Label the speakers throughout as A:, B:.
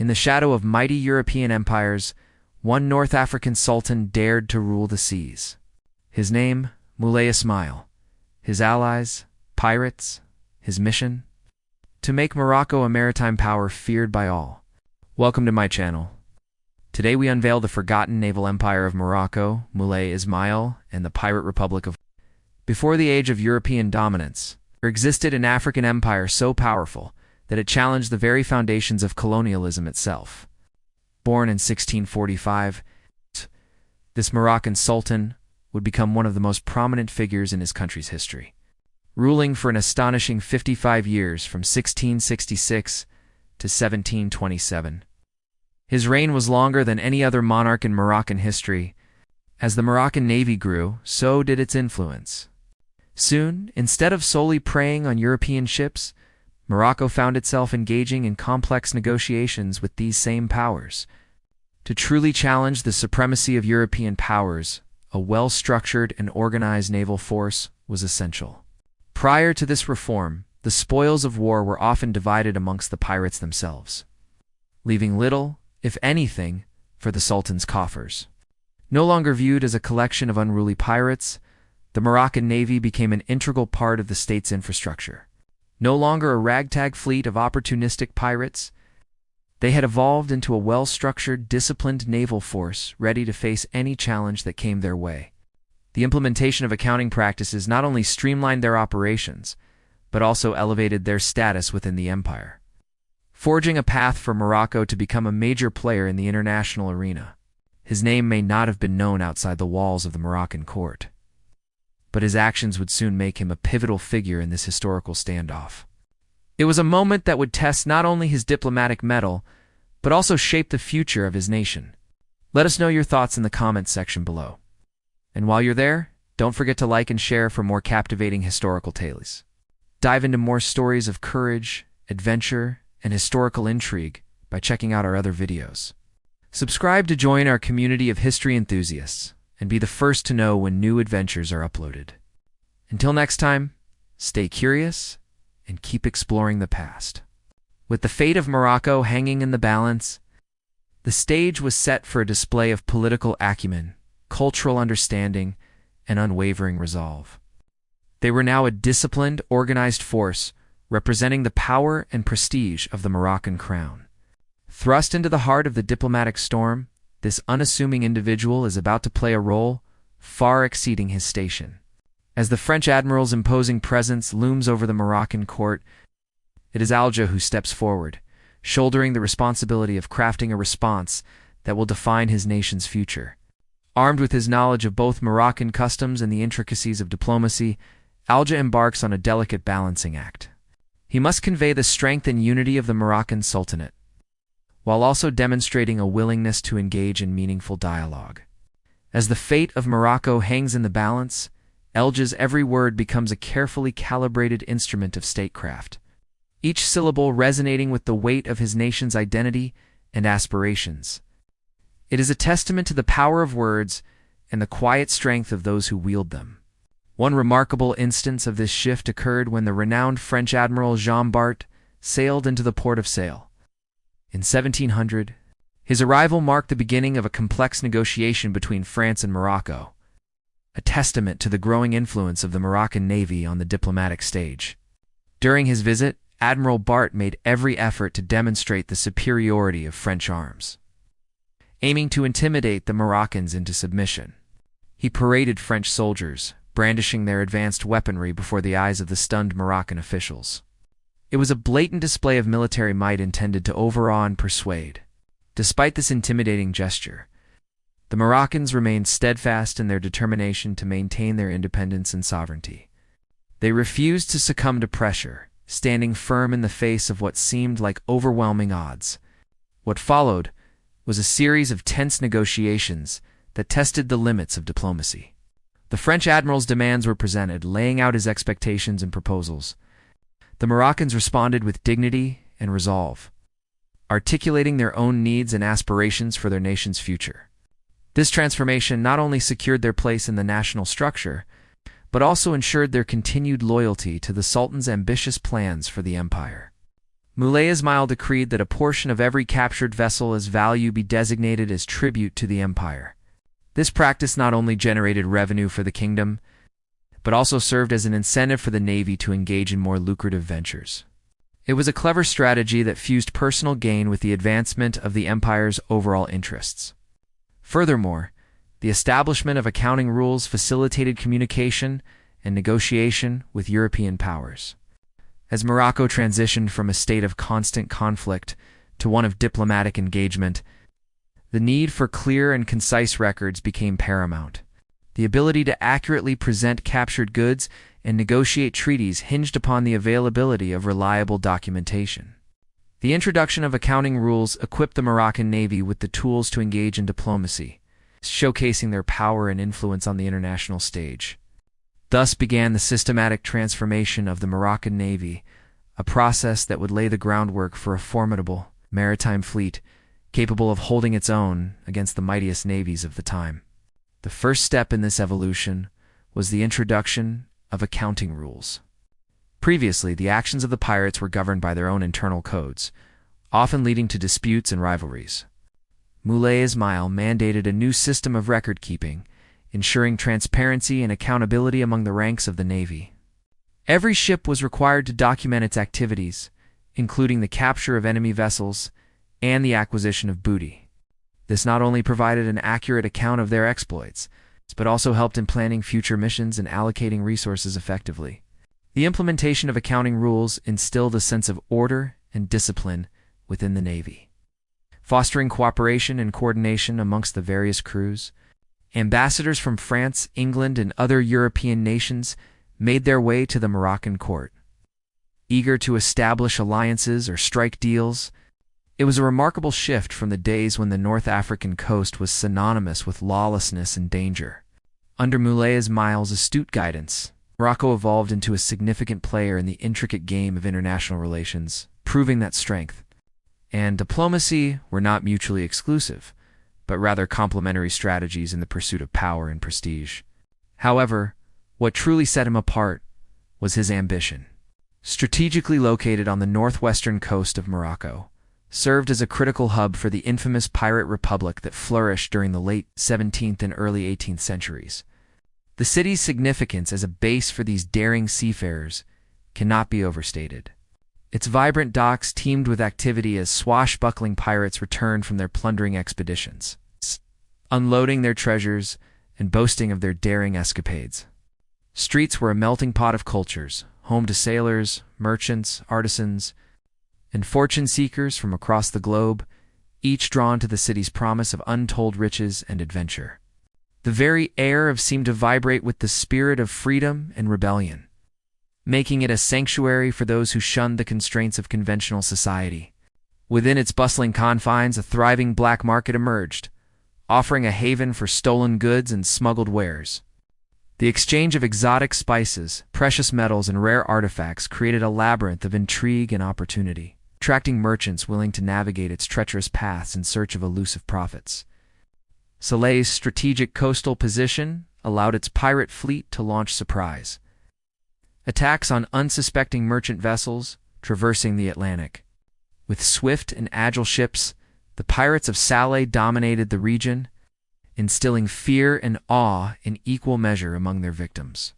A: In the shadow of mighty European empires, one North African sultan dared to rule the seas. His name, Molay Ismail. His allies, pirates. His mission? To make Morocco a maritime power feared by all. Welcome to my channel. Today we unveil the forgotten naval empire of Morocco, Molay Ismail, and the pirate republic of... Before the age of European dominance, there existed an African empire so powerful that it challenged the very foundations of colonialism itself. Born in 1645, this Moroccan sultan would become one of the most prominent figures in his country's history, ruling for an astonishing 55 years from 1666 to 1727. His reign was longer than any other monarch in Moroccan history. As the Moroccan navy grew, so did its influence. Soon, instead of solely preying on European ships, Morocco found itself engaging in complex negotiations with these same powers. To truly challenge the supremacy of European powers, a well-structured and organized naval force was essential. Prior to this reform, the spoils of war were often divided amongst the pirates themselves, leaving little, if anything, for the Sultan's coffers. No longer viewed as a collection of unruly pirates, the Moroccan navy became an integral part of the state's infrastructure. No longer a ragtag fleet of opportunistic pirates, they had evolved into a well-structured, disciplined naval force ready to face any challenge that came their way. The implementation of accounting practices not only streamlined their operations, but also elevated their status within the empire, forging a path for Morocco to become a major player in the international arena. His name may not have been known outside the walls of the Moroccan court, but his actions would soon make him a pivotal figure in this historical standoff. It was a moment that would test not only his diplomatic mettle, but also shape the future of his nation. Let us know your thoughts in the comments section below. And while you're there, don't forget to like and share for more captivating historical tales. Dive into more stories of courage, adventure, and historical intrigue by checking out our other videos. Subscribe to join our community of history enthusiasts and be the first to know when new adventures are uploaded. Until next time, stay curious and keep exploring the past. With the fate of Morocco hanging in the balance, the stage was set for a display of political acumen, cultural understanding, and unwavering resolve. They were now a disciplined, organized force representing the power and prestige of the Moroccan crown. Thrust into the heart of the diplomatic storm, this unassuming individual is about to play a role far exceeding his station. As the French admiral's imposing presence looms over the Moroccan court, it is Alger who steps forward, shouldering the responsibility of crafting a response that will define his nation's future. Armed with his knowledge of both Moroccan customs and the intricacies of diplomacy, Alger embarks on a delicate balancing act. He must convey the strength and unity of the Moroccan Sultanate, while also demonstrating a willingness to engage in meaningful dialogue. As the fate of Morocco hangs in the balance, Alger's every word becomes a carefully calibrated instrument of statecraft, each syllable resonating with the weight of his nation's identity and aspirations. It is a testament to the power of words and the quiet strength of those who wield them. One remarkable instance of this shift occurred when the renowned French admiral Jean Bart sailed into the port of Sale. In 1700, his arrival marked the beginning of a complex negotiation between France and Morocco, a testament to the growing influence of the Moroccan navy on the diplomatic stage. During his visit, Admiral Bart made every effort to demonstrate the superiority of French arms, aiming to intimidate the Moroccans into submission. He paraded French soldiers, brandishing their advanced weaponry before the eyes of the stunned Moroccan officials. It was a blatant display of military might intended to overawe and persuade. Despite this intimidating gesture, the Moroccans remained steadfast in their determination to maintain their independence and sovereignty. They refused to succumb to pressure, standing firm in the face of what seemed like overwhelming odds. What followed was a series of tense negotiations that tested the limits of diplomacy. The French admiral's demands were presented, laying out his expectations and proposals. The Moroccans responded with dignity and resolve, articulating their own needs and aspirations for their nation's future. This transformation not only secured their place in the national structure, but also ensured their continued loyalty to the Sultan's ambitious plans for the empire. Mulay Ismail decreed that a portion of every captured vessel as value be designated as tribute to the empire. This practice not only generated revenue for the kingdom, but also served as an incentive for the navy to engage in more lucrative ventures. It was a clever strategy that fused personal gain with the advancement of the empire's overall interests. Furthermore, the establishment of accounting rules facilitated communication and negotiation with European powers. As Morocco transitioned from a state of constant conflict to one of diplomatic engagement, the need for clear and concise records became paramount. The ability to accurately present captured goods and negotiate treaties hinged upon the availability of reliable documentation. The introduction of accounting rules equipped the Moroccan Navy with the tools to engage in diplomacy, showcasing their power and influence on the international stage. Thus began the systematic transformation of the Moroccan Navy, a process that would lay the groundwork for a formidable maritime fleet capable of holding its own against the mightiest navies of the time. The first step in this evolution was the introduction of accounting rules. Previously, the actions of the pirates were governed by their own internal codes, often leading to disputes and rivalries. Mulay Ismail mandated a new system of record-keeping, ensuring transparency and accountability among the ranks of the navy. Every ship was required to document its activities, including the capture of enemy vessels and the acquisition of booty. This not only provided an accurate account of their exploits, but also helped in planning future missions and allocating resources effectively. The implementation of accounting rules instilled a sense of order and discipline within the Navy, fostering cooperation and coordination amongst the various crews. Ambassadors from France, England, and other European nations made their way to the Moroccan court. Eager to establish alliances or strike deals, it was a remarkable shift from the days when the North African coast was synonymous with lawlessness and danger. Under Mulay Ismail's astute guidance, Morocco evolved into a significant player in the intricate game of international relations, proving that strength and diplomacy were not mutually exclusive, but rather complementary strategies in the pursuit of power and prestige. However, what truly set him apart was his ambition. Strategically located on the northwestern coast of Morocco, served as a critical hub for the infamous pirate republic that flourished during the late 17th and early 18th centuries. The city's significance as a base for these daring seafarers cannot be overstated. Its vibrant docks teemed with activity as swashbuckling pirates returned from their plundering expeditions, unloading their treasures and boasting of their daring escapades. Streets were a melting pot of cultures, home to sailors, merchants, artisans, and fortune seekers from across the globe, each drawn to the city's promise of untold riches and adventure. The very air seemed to vibrate with the spirit of freedom and rebellion, making it a sanctuary for those who shunned the constraints of conventional society. Within its bustling confines, a thriving black market emerged, offering a haven for stolen goods and smuggled wares. The exchange of exotic spices, precious metals, and rare artifacts created a labyrinth of intrigue and opportunity, attracting merchants willing to navigate its treacherous paths in search of elusive profits. Soleil's strategic coastal position allowed its pirate fleet to launch surprise attacks on unsuspecting merchant vessels traversing the Atlantic. With swift and agile ships, the pirates of Salé dominated the region, instilling fear and awe in equal measure among their victims.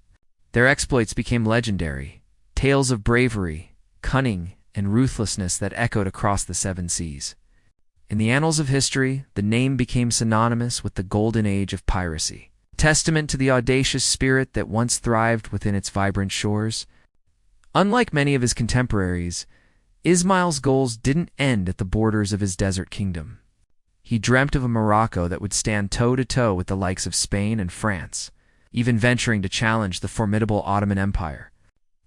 A: Their exploits became legendary, tales of bravery, cunning, and ruthlessness that echoed across the seven seas. In the annals of history, the name became synonymous with the golden age of piracy, testament to the audacious spirit that once thrived within its vibrant shores. Unlike many of his contemporaries, Ismail's goals didn't end at the borders of his desert kingdom. He dreamt of a Morocco that would stand toe-to-toe with the likes of Spain and France, even venturing to challenge the formidable Ottoman Empire.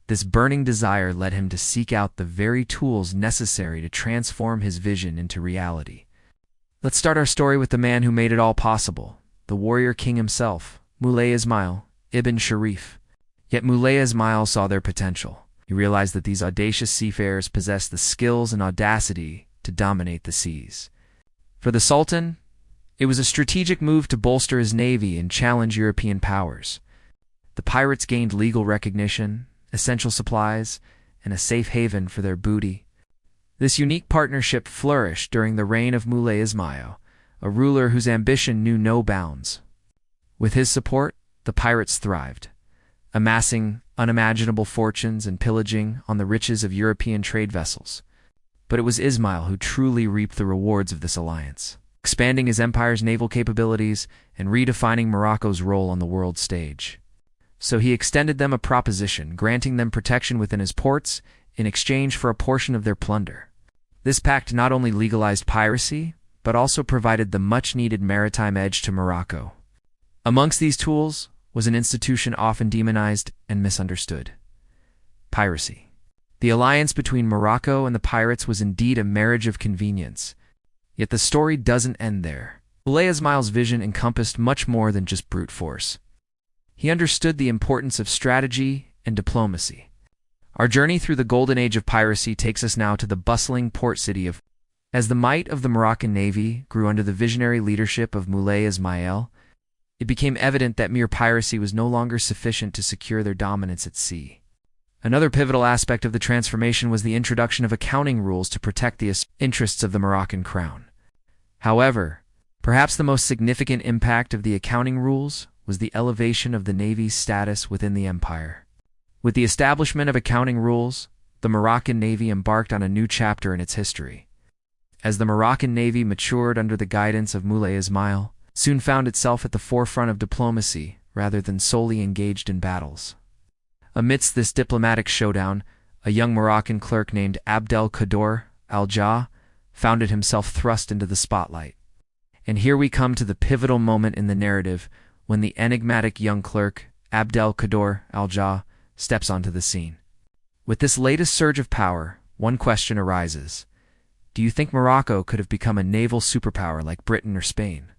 A: This burning desire led him to seek out the very tools necessary to transform his vision into reality. Let's start our story with the man who made it all possible, the warrior king himself, Mulay Ismail ibn Sharif. Yet Mulay Ismail saw their potential. He realized that these audacious seafarers possessed the skills and audacity to dominate the seas. For the Sultan, it was a strategic move to bolster his navy and challenge European powers. The pirates gained legal recognition, essential supplies, and a safe haven for their booty. This unique partnership flourished during the reign of Molay Ismail, a ruler whose ambition knew no bounds. With his support, the pirates thrived, amassing unimaginable fortunes and pillaging on the riches of European trade vessels. But it was Ismail who truly reaped the rewards of this alliance, expanding his empire's naval capabilities and redefining Morocco's role on the world stage. So he extended them a proposition, granting them protection within his ports in exchange for a portion of their plunder. This pact not only legalized piracy, but also provided the much-needed maritime edge to Morocco. Amongst these tools was an institution often demonized and misunderstood: piracy. The alliance between Morocco and the pirates was indeed a marriage of convenience. Yet the story doesn't end there. Molay Ismail's vision encompassed much more than just brute force. He understood the importance of strategy and diplomacy. Our journey through the golden age of piracy takes us now to the bustling port city of. As the might of the Moroccan navy grew under the visionary leadership of Molay Ismail, it became evident that mere piracy was no longer sufficient to secure their dominance at sea. Another pivotal aspect of the transformation was the introduction of accounting rules to protect the interests of the Moroccan crown. However, perhaps the most significant impact of the accounting rules was the elevation of the navy's status within the empire. With the establishment of accounting rules, the Moroccan navy embarked on a new chapter in its history. As the Moroccan navy matured under the guidance of Molay Ismail, soon found itself at the forefront of diplomacy rather than solely engaged in battles. Amidst this diplomatic showdown, a young Moroccan clerk named Abdel Kader al-Jah found himself thrust into the spotlight. And here we come to the pivotal moment in the narrative when the enigmatic young clerk, Abdel Kader al-Jah, steps onto the scene. With this latest surge of power, one question arises: do you think Morocco could have become a naval superpower like Britain or Spain?